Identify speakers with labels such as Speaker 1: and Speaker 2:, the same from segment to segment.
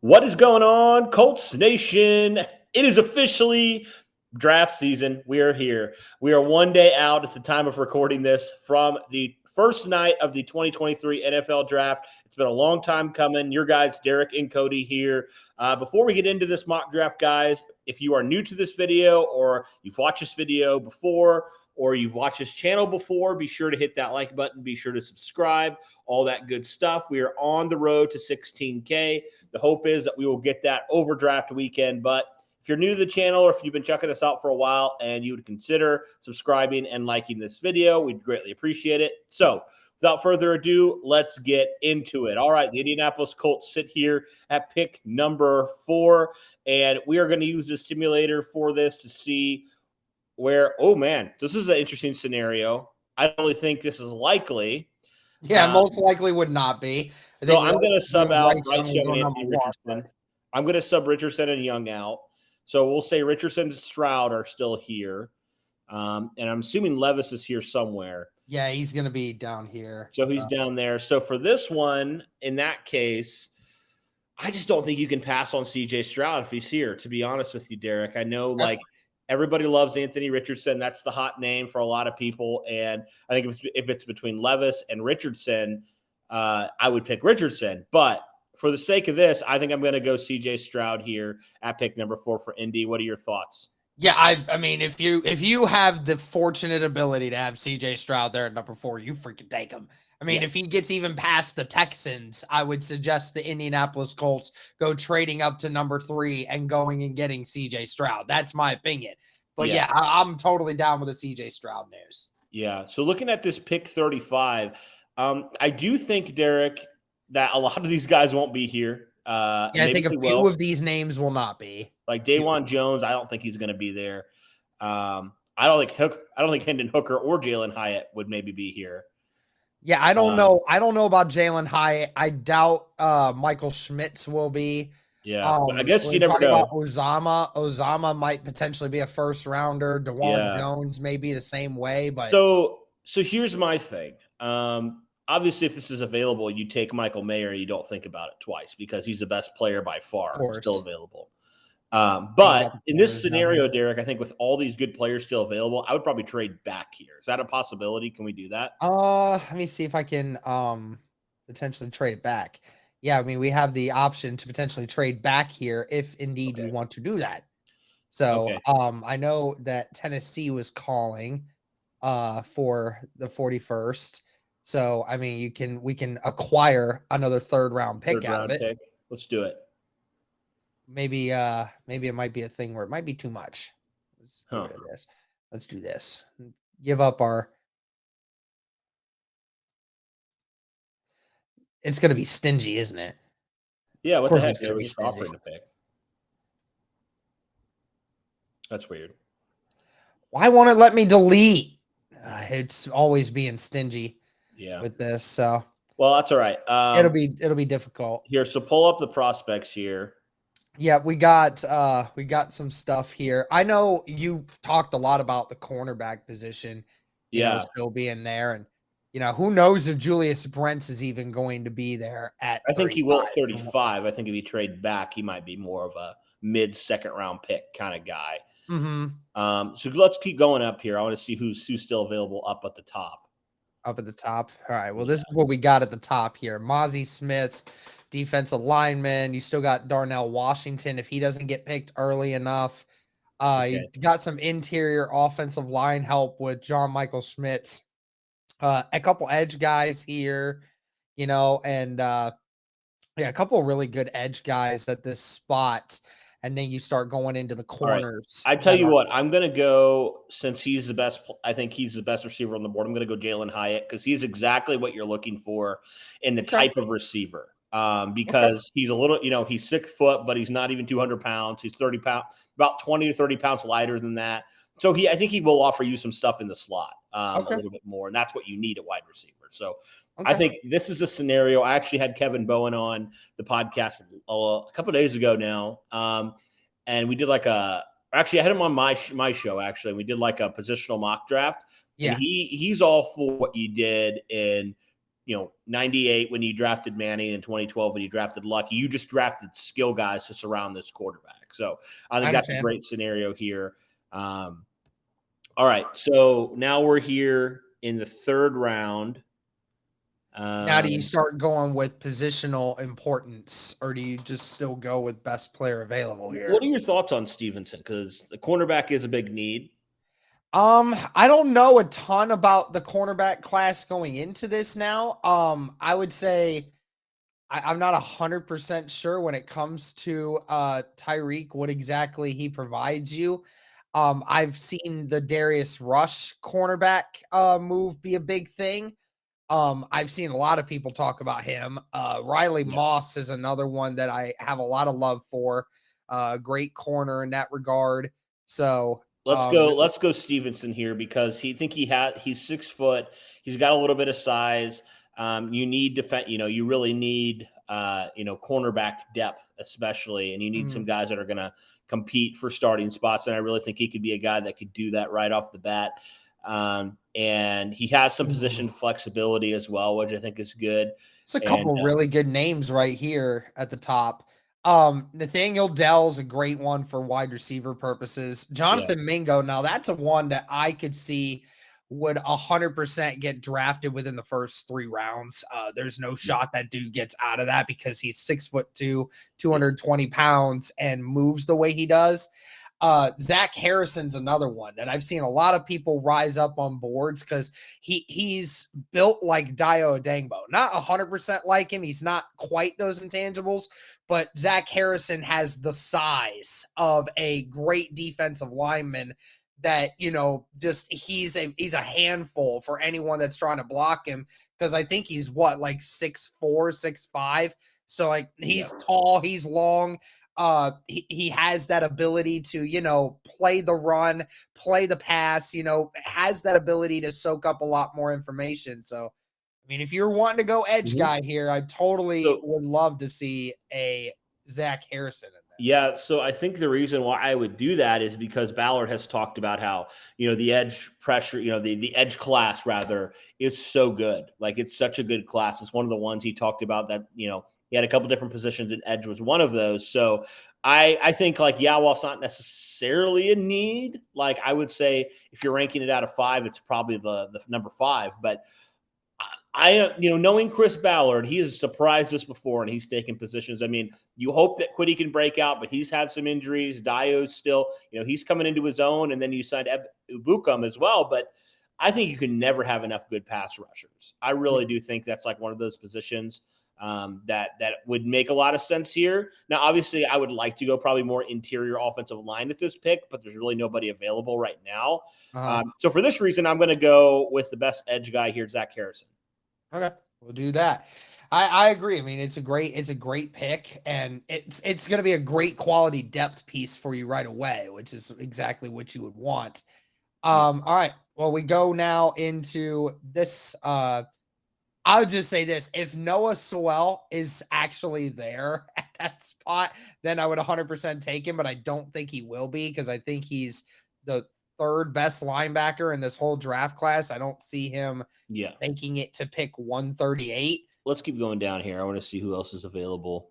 Speaker 1: What is going on, Colts Nation? It is officially draft season. We are here. We are one day out at the time of recording this from the first night of the 2023 NFL Draft. It's been a long time coming. Your guys, Derek and Cody, here. Before we get into this mock draft, guys, if you are new to this video or you've watched this video before or you've watched this channel before, be sure to hit that like button. Be sure to subscribe, all that good stuff. We are on the road to 16K. The hope is that we will get that over draft weekend. But if you're new to the channel or if you've been checking us out for a while and you would consider subscribing and liking this video, we'd greatly appreciate it. So without further ado, let's get into it. All right, the Indianapolis Colts sit here at pick number 4, and we are going to use the simulator for this to see where, oh man, this is an interesting scenario. I don't really think this is likely.
Speaker 2: Yeah, most likely would not be.
Speaker 1: So I'm going to sub out Bryce Young and Anthony Richardson. I'm going to sub Richardson and Young out. So we'll say Richardson and Stroud are still here. And I'm assuming Levis is here somewhere.
Speaker 2: Yeah, he's going to be down here.
Speaker 1: So he's down there. So for this one, in that case, I just don't think you can pass on CJ Stroud if he's here, to be honest with you, Derek. I know, like, everybody loves Anthony Richardson. That's the hot name for a lot of people. And I think if it's between Levis and Richardson, I would pick Richardson. But for the sake of this, I think I'm going to go CJ Stroud here at pick number 4 for Indy. What are your thoughts?
Speaker 2: Yeah, I mean, if you have the fortunate ability to have CJ Stroud there at number 4, you freaking take him. I mean, if he gets even past the Texans, I would suggest the Indianapolis Colts go trading up to number 3 and going and getting CJ Stroud. That's my opinion. But yeah, I'm totally down with the CJ Stroud news.
Speaker 1: Yeah. So looking at this pick 35, I do think, Derek, that a lot of these guys won't be here.
Speaker 2: I think a few of these names will not be.
Speaker 1: Like Dawan Jones, I don't think he's going to be there. I don't think Hendon Hooker or Jalen Hyatt would maybe be here.
Speaker 2: Yeah, I don't know. I don't know about Jalen Hyatt. I doubt Michael Schmitz will be.
Speaker 1: Yeah, I guess you never know.
Speaker 2: About Ozama might potentially be a first rounder. DeWan Jones may be the same way. But
Speaker 1: so here's my thing. Obviously, if this is available, you take Michael Mayer. You don't think about it twice because he's the best player by far still available. But in this scenario, Derek, I think with all these good players still available, I would probably trade back here. Is that a possibility? Can we do that?
Speaker 2: Let me see if I can potentially trade it back. Yeah, I mean, we have the option to potentially trade back here if indeed you want to do that. So I know that Tennessee was calling for the 41st. So I mean, we can acquire another third round pick out of it.
Speaker 1: Let's do it.
Speaker 2: Maybe it might be a thing where it might be too much. Let's do this. Give up our. It's going to be stingy, isn't it?
Speaker 1: Yeah, what the heck? They're just offering to pick. That's weird.
Speaker 2: Why won't it let me delete? It's always being stingy.
Speaker 1: Yeah.
Speaker 2: With this, so.
Speaker 1: Well, that's all right.
Speaker 2: It'll be difficult
Speaker 1: here. So pull up the prospects here.
Speaker 2: Yeah, we got some stuff here. I know you talked a lot about the cornerback position, still being there, and who knows if Julius Brents is even going to be there at.
Speaker 1: I think he will at 35. I think if he trade back, he might be more of a mid-second round pick kind of guy.
Speaker 2: Mm-hmm.
Speaker 1: So let's keep going up here. I want to see who's still available up at the top.
Speaker 2: Up at the top. All right. Well, this is what we got at the top here. Mozzie Smith, defensive lineman. You still got Darnell Washington if he doesn't get picked early enough. You got some interior offensive line help with John Michael Schmitz. A couple edge guys here, and a couple of really good edge guys at this spot. And then you start going into the corners.
Speaker 1: Right. I tell you what, I'm going to go, since he's the best, I think he's the best receiver on the board. I'm going to go Jalen Hyatt because he's exactly what you're looking for in the type of receiver. Because he's a little, he's 6 foot, but he's not even 200 pounds. He's 30 pounds, about 20 to 30 pounds lighter than that. So I think he will offer you some stuff in the slot a little bit more. And that's what you need at wide receiver. So I think this is a scenario. I actually had Kevin Bowen on the podcast a couple of days ago now. And we did actually I had him on my show, actually. We did like a positional mock draft.
Speaker 2: Yeah.
Speaker 1: And he's all for what you did in 98 when you drafted Manning, and 2012 when you drafted Lucky. You just drafted skill guys to surround this quarterback. So I think that's a great scenario here. All right, so now we're here in the third round.
Speaker 2: Now, do you start going with positional importance, or do you just still go with best player available here?
Speaker 1: What are your thoughts on Stevenson? Because the cornerback is a big need.
Speaker 2: I don't know a ton about the cornerback class going into this now. I would say I'm not 100% sure when it comes to Tyreek, what exactly he provides you. I've seen the Darius Rush cornerback move be a big thing. I've seen a lot of people talk about him. Riley Moss is another one that I have a lot of love for. Great corner in that regard. So
Speaker 1: let's go Stevenson here, because he's 6 foot. He's got a little bit of size. You need defense. You really need cornerback depth, especially, and you need some guys that are going to compete for starting spots. And I really think he could be a guy that could do that right off the bat. And he has some position flexibility as well, which I think is good.
Speaker 2: It's a couple really good names right here at the top. Nathaniel Dell's a great one for wide receiver purposes. Jonathan Mingo, now that's a one that I could see would 100% get drafted within the first 3 rounds. There's no shot that dude gets out of that because he's 6'2", 220 pounds, and moves the way he does. Zach Harrison's another one that I've seen a lot of people rise up on boards because he's built like Dio Dangbo. Not 100% like him. He's not quite those intangibles, but Zach Harrison has the size of a great defensive lineman that, just he's a handful for anyone that's trying to block him, because I think he's like 6'4", 6'5". So like he's tall, he's long. He has that ability to, play the run, play the pass, has that ability to soak up a lot more information. So, I mean, if you're wanting to go edge guy here, I totally would love to see a Zach Harrison in this.
Speaker 1: Yeah, so I think the reason why I would do that is because Ballard has talked about how, the edge pressure, the edge class rather, is so good. Like, it's such a good class. It's one of the ones he talked about that, he had a couple different positions, and edge was one of those. So I think, like, while it's not necessarily a need, like, I would say if you're ranking it out of 5, it's probably the number 5. But knowing Chris Ballard, he has surprised us before, and he's taken positions. I mean, you hope that Quiddy can break out, but he's had some injuries. Dio's still, he's coming into his own, and then you signed Ubukum as well. But I think you can never have enough good pass rushers. I really do think that's like one of those positions that would make a lot of sense here. Now, obviously, I would like to go probably more interior offensive line at this pick, but there's really nobody available right now. So for this reason, I'm going to go with the best edge guy here, Zach Harrison.
Speaker 2: Okay, we'll do that. I agree. I mean, it's a great pick, and it's going to be a great quality depth piece for you right away, which is exactly what you would want. All right. Well, we go now into this. I would just say this: if Noah Sewell is actually there at that spot, then I would 100% take him. But I don't think he will be, because I think he's the 3rd best linebacker in this whole draft class. I don't see him making it to pick 138.
Speaker 1: Let's keep going down here. I want to see who else is available.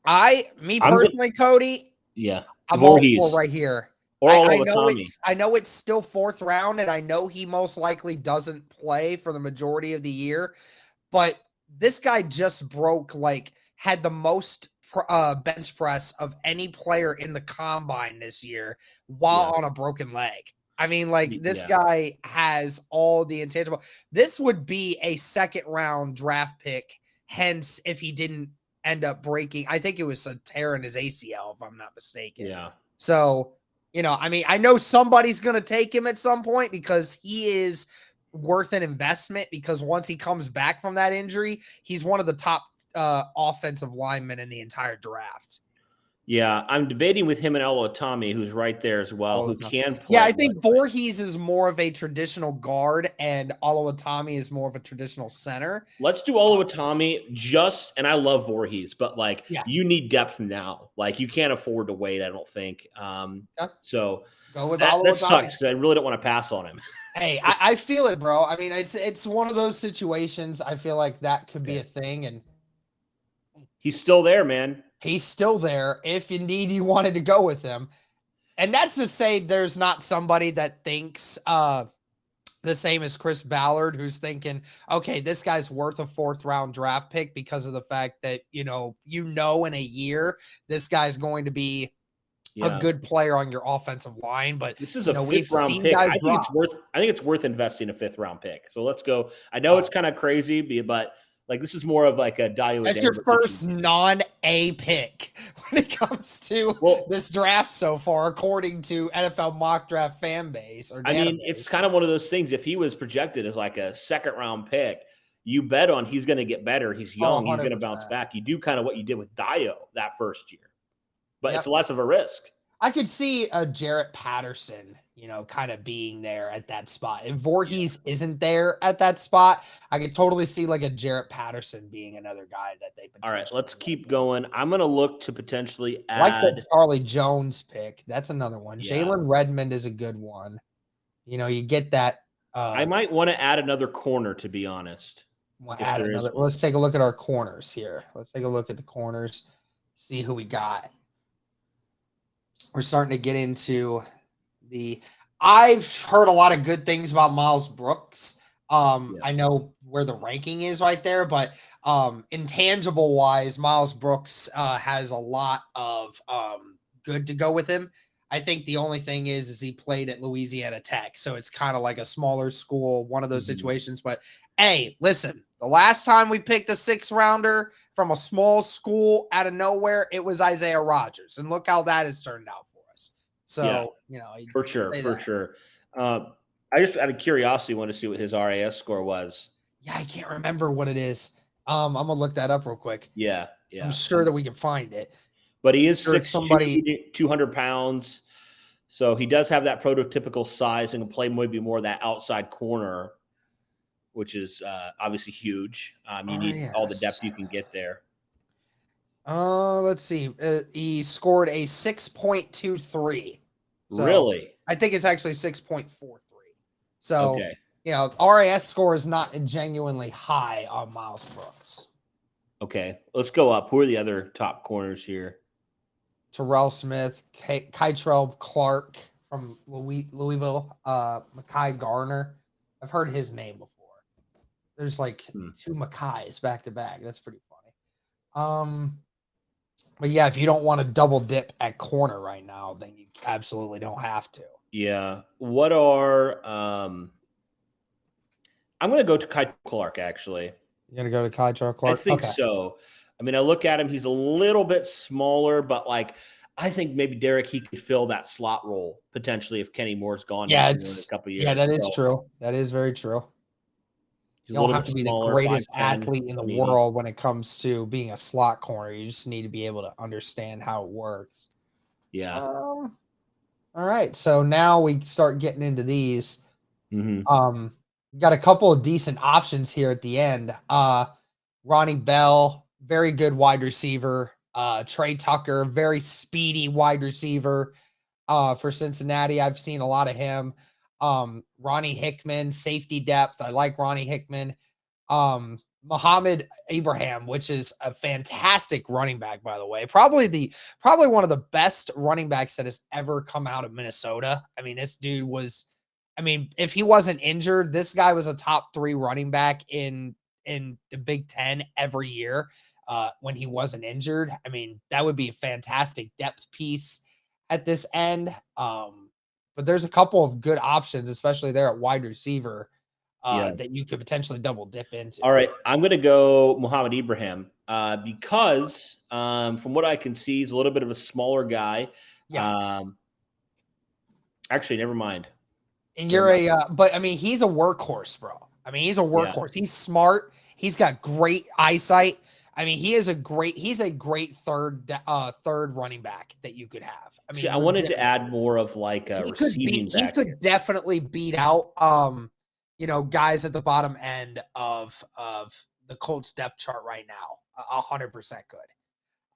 Speaker 2: Personally, Cody.
Speaker 1: Yeah,
Speaker 2: I'm all for right here.
Speaker 1: I
Speaker 2: know it's still 4th round, and I know he most likely doesn't play for the majority of the year, but this guy just had the most bench press of any player in the combine this year while on a broken leg. I mean, this guy has all the intangible. This would be a 2nd round draft pick. Hence, if he didn't end up breaking, I think it was a tear in his ACL, if I'm not mistaken.
Speaker 1: Yeah.
Speaker 2: So, I mean, I know somebody's going to take him at some point, because he is worth an investment, because once he comes back from that injury, he's one of the top offensive linemen in the entire draft.
Speaker 1: Yeah, I'm debating with him and Oluwatimi, who's right there as well, who can
Speaker 2: Yeah,
Speaker 1: play.
Speaker 2: I think Voorhees is more of a traditional guard, and Oluwatimi is more of a traditional center.
Speaker 1: Let's do Oluwatimi and I love Voorhees, but like
Speaker 2: Yeah.
Speaker 1: you need depth now. Like you can't afford to wait, I don't think. So
Speaker 2: go with
Speaker 1: that
Speaker 2: Oluwatimi.
Speaker 1: sucks because I really don't want to pass on him.
Speaker 2: Hey, I feel it, bro. I mean, it's one of those situations. I feel like that could be a thing, and
Speaker 1: he's still there, man.
Speaker 2: He's still there if indeed you wanted to go with him. And that's to say there's not somebody that thinks the same as Chris Ballard, who's thinking, okay, this guy's worth a 4th round draft pick because of the fact that, in a year, this guy's going to be a good player on your offensive line. But
Speaker 1: this is a 5th round
Speaker 2: seen
Speaker 1: pick.
Speaker 2: guys
Speaker 1: I think it's worth investing a 5th round pick. So let's go. I know it's kind of crazy, but like this is more of like a Dayo.
Speaker 2: That's your first non-A pick when it comes to this draft so far, according to NFL mock draft fan base.
Speaker 1: I mean, it's kind of one of those things. If he was projected as like a 2nd round pick, you bet on he's going to get better. He's young. He's going to bounce back. You do kind of what you did with Dayo that first year, but it's less of a risk.
Speaker 2: I could see a Jarrett Patterson, kind of being there at that spot. If Voorhees isn't there at that spot, I could totally see like a Jarrett Patterson being another guy that they potentially.
Speaker 1: All right, let's keep going. I'm going to look to potentially add.
Speaker 2: I like the Charlie Jones pick. That's another one. Yeah. Jalen Redmond is a good one. You get that.
Speaker 1: I might want to add another corner, to be honest.
Speaker 2: Let's take a look at our corners here. Let's take a look at the corners, see who we got. We're starting to get into I've heard a lot of good things about Miles Brooks. I know where the ranking is right there, but intangible wise, Miles Brooks has a lot of good to go with him. I think the only thing is he played at Louisiana Tech, so it's kind of like a smaller school, one of those situations. But hey, listen, the last time we picked a 6th rounder from a small school out of nowhere, it was Isaiah Rodgers, and look how that has turned out for us. So
Speaker 1: for sure. I just out of curiosity want to see what his RAS score was.
Speaker 2: Yeah, I can't remember what it is. I'm gonna look that up real quick.
Speaker 1: Yeah.
Speaker 2: I'm sure that we can find it.
Speaker 1: But he is 6'2", 200 pounds. So he does have that prototypical size and can play maybe more that outside corner, which is obviously huge. You need all the depth you can get there.
Speaker 2: Let's see. He scored a 6.23. So
Speaker 1: really?
Speaker 2: I think it's actually 6.43. So, RAS score is not genuinely high on Miles Brooks.
Speaker 1: Okay, let's go up. Who are the other top corners here?
Speaker 2: Terrell Smith, Kytrell Clark from Louisville, Mekhi Garner. I've heard his name before. There's like 2 Mekhi's back to back. That's pretty funny. But yeah, if you don't want to double dip at corner right now, then you absolutely don't have to.
Speaker 1: Yeah. What are I'm going to go to Kytrell Clark, actually.
Speaker 2: You're going to go to Kytrell Clark?
Speaker 1: I think so. I mean, I look at him, he's a little bit smaller, but like I think maybe Derek, he could fill that slot role potentially if Kenny Moore's gone in a couple of years.
Speaker 2: Yeah, that is true. That is very true. You don't have to be the greatest athlete in the world when it comes to being a slot corner. You just need to be able to understand how it works.
Speaker 1: Yeah.
Speaker 2: All right. So now we start getting into these. Got a couple of decent options here at the end. Ronnie Bell, very good wide receiver. Trey Tucker, very speedy wide receiver for Cincinnati. I've seen a lot of him. Ronnie Hickman, safety depth. I like Ronnie Hickman. Muhammad Abraham, which is a fantastic running back, by the way. Probably one of the best running backs that has ever come out of Minnesota. I mean, this dude was, if he wasn't injured, this guy was a top 3 running back in the Big Ten every year when he wasn't injured. I mean, that would be a fantastic depth piece at this end. But there's a couple of good options, especially there at wide receiver, that you could potentially double dip into.
Speaker 1: All right. I'm going to go Muhammad Ibrahim because from what I can see, he's a little bit of a smaller guy.
Speaker 2: Yeah.
Speaker 1: Actually, never mind.
Speaker 2: And he's a workhorse, bro. He's a workhorse. Yeah. He's smart. He's got great eyesight. I mean, he's a great third running back that you could have. I mean,
Speaker 1: See, I wanted to add more of like a receiving back.
Speaker 2: He could definitely beat out guys at the bottom end of the Colts depth chart right now. 100% could.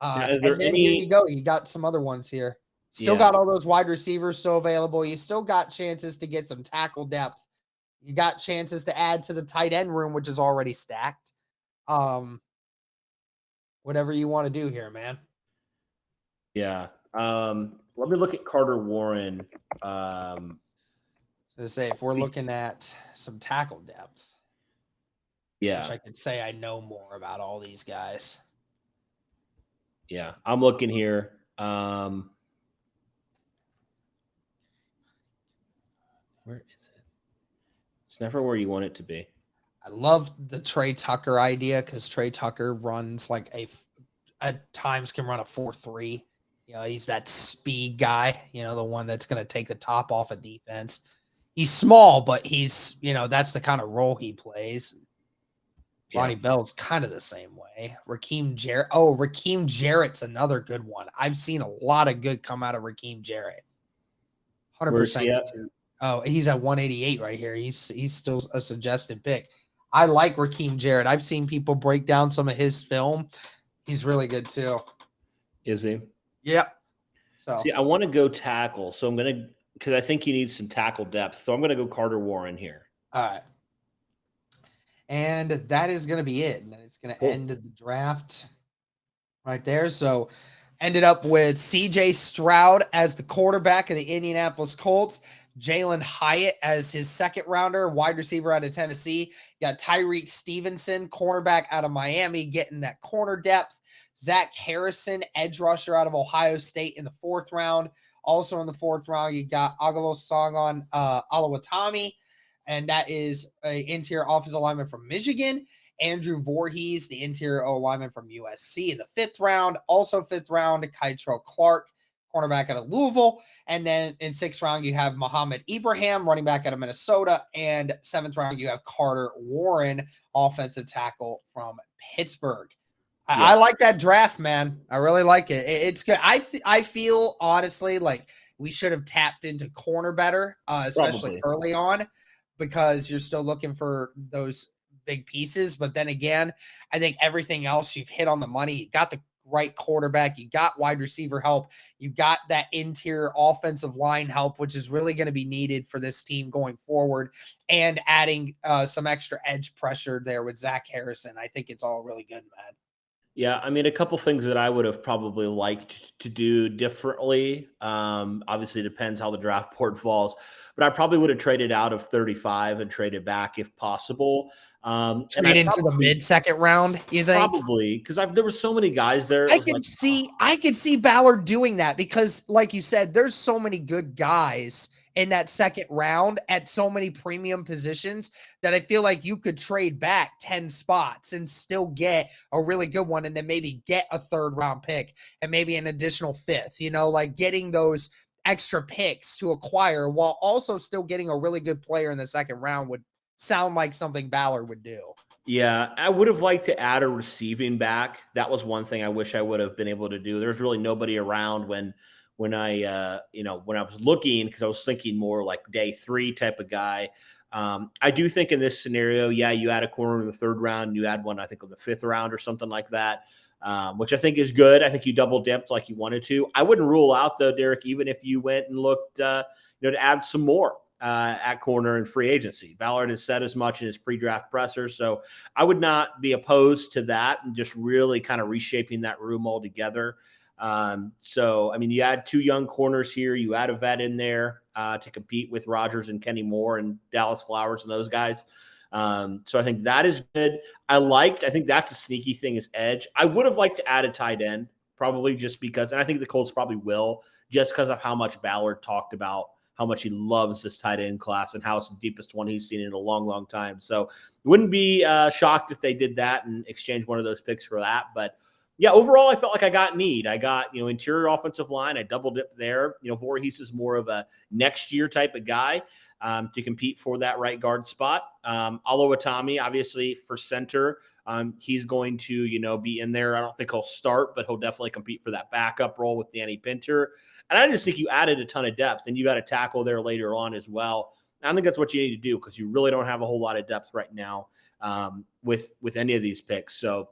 Speaker 1: Now, is there
Speaker 2: And then here you
Speaker 1: any?
Speaker 2: go. You got some other ones here. Still got all those wide receivers still available. You still got chances to get some tackle depth. You got chances to add to the tight end room, which is already stacked. Whatever you want to do here, man.
Speaker 1: Yeah. Let me look at Carter Warren.
Speaker 2: To say if we're looking at some tackle depth,
Speaker 1: yeah,
Speaker 2: I wish I could say I know more about all these guys.
Speaker 1: Yeah, I'm looking here. Where is it? It's never where you want it to be.
Speaker 2: I love the Trey Tucker idea because Trey Tucker runs like at times can run a 4.3. He's that speed guy, the one that's going to take the top off of defense. He's small, but he's, that's the kind of role he plays. Ronnie Bell's kind of the same way. Raheem Jarrett's another good one. I've seen a lot of good come out of Raheem Jarrett. 100%. Oh, he's at 188 right here. He's still a suggested pick. I like Raheem Jarrett. I've seen people break down some of his film. He's really good too.
Speaker 1: Is he?
Speaker 2: Yep. So
Speaker 1: I want to go tackle. So I'm gonna because I think you need some tackle depth. So I'm gonna go Carter Warren here.
Speaker 2: All right. And that is going to be it. And it's going to end the draft right there. So ended up with CJ Stroud as the quarterback of the Indianapolis Colts, Jalen Hyatt as his second rounder, wide receiver out of Tennessee. You got Tyreek Stevenson, cornerback out of Miami, getting that corner depth. Zach Harrison, edge rusher out of Ohio State in the 4th round. Also in the 4th round, you got Agalosangon Alawatami, and that is an interior offensive lineman from Michigan. Andrew Voorhees, the interior O lineman from USC in the 5th round. Also 5th round, Kytrell Clark, cornerback out of Louisville. And then in 6th round, you have Muhammad Ibrahim, running back out of Minnesota. And 7th round, you have Carter Warren, offensive tackle from Pittsburgh. I like that draft, man. I really like it. It's good. I feel honestly like we should have tapped into corner better, especially early on, because you're still looking for those big pieces. But then again, I think everything else you've hit on the money. You got the right quarterback. You got wide receiver help. You got that interior offensive line help, which is really going to be needed for this team going forward, and adding some extra edge pressure there with Zach Harrison. I think it's all really good, man.
Speaker 1: Yeah, I mean, a couple things that I would have probably liked to do differently. Obviously, it depends how the draft board falls, but I probably would have traded out of 35 and traded back if possible.
Speaker 2: Trade into the mid-second round, you think?
Speaker 1: Probably, because there were so many guys there.
Speaker 2: I could see Ballard doing that because, like you said, there's so many good guys in that 2nd round at so many premium positions that I feel like you could trade back 10 spots and still get a really good one, and then maybe get a 3rd round pick and maybe an additional 5th, like getting those extra picks to acquire while also still getting a really good player in the 2nd round would sound like something Ballard would do.
Speaker 1: Yeah, I would have liked to add a receiving back. That was one thing I wish I would have been able to do. There's really nobody around when I was looking, because I was thinking more like day 3 type of guy. I do think in this scenario, you add a corner in the 3rd round, and you add one, I think, in the 5th round or something like that, which I think is good. I think you double dipped like you wanted to. I wouldn't rule out, though, Derek, even if you went and looked, to add some more at corner in free agency. Ballard has said as much in his pre-draft presser, so I would not be opposed to that and just really kind of reshaping that room altogether. So, I mean, you add 2 young corners here. You add a vet in there to compete with Rodgers and Kenny Moore and Dallas Flowers and those guys. So I think that is good. I think that's a sneaky thing is edge. I would have liked to add a tight end, probably just because, and I think the Colts probably will, just because of how much Ballard talked about how much he loves this tight end class and how it's the deepest one he's seen in a long, long time. So wouldn't be shocked if they did that and exchanged one of those picks for that. But yeah, overall, I felt like I got need. I got, interior offensive line. I double dipped there. Voorhees is more of a next year type of guy to compete for that right guard spot. Alawatami, obviously, for center. He's going to, be in there. I don't think he'll start, but he'll definitely compete for that backup role with Danny Pinter. And I just think you added a ton of depth, and you got a tackle there later on as well. And I think that's what you need to do because you really don't have a whole lot of depth right now with any of these picks. So,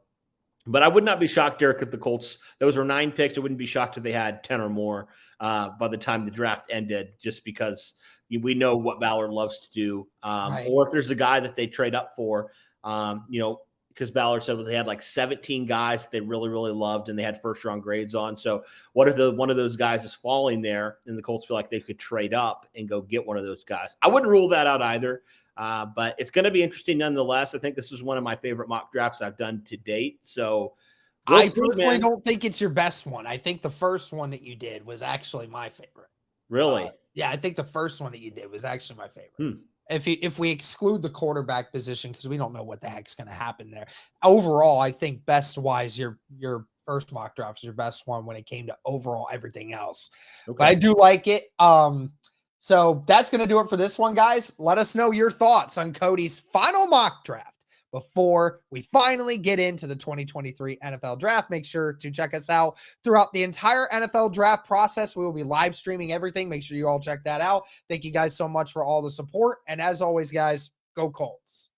Speaker 1: but I would not be shocked, Derek, if the Colts, those were 9 picks. I wouldn't be shocked if they had 10 or more by the time the draft ended, just because we know what Ballard loves to do.
Speaker 2: Right.
Speaker 1: Or if there's a guy that they trade up for, because Ballard said they had like 17 guys that they really, really loved and they had first-round grades on. So what if one of those guys is falling there and the Colts feel like they could trade up and go get one of those guys? I wouldn't rule that out either. But it's going to be interesting nonetheless. I think this is one of my favorite mock drafts I've done to date. So
Speaker 2: I personally don't think it's your best one. I think the first one that you did was actually my favorite.
Speaker 1: Really?
Speaker 2: Yeah, I think the first one that you did was actually my favorite. If we exclude the quarterback position, because we don't know what the heck's going to happen there. Overall, I think best wise, your first mock draft is your best one when it came to overall everything else. Okay. But I do like it. So that's going to do it for this one, guys. Let us know your thoughts on Cody's final mock draft before we finally get into the 2023 NFL draft. Make sure to check us out throughout the entire NFL draft process. We will be live streaming everything. Make sure you all check that out. Thank you guys so much for all the support. And as always, guys, go Colts.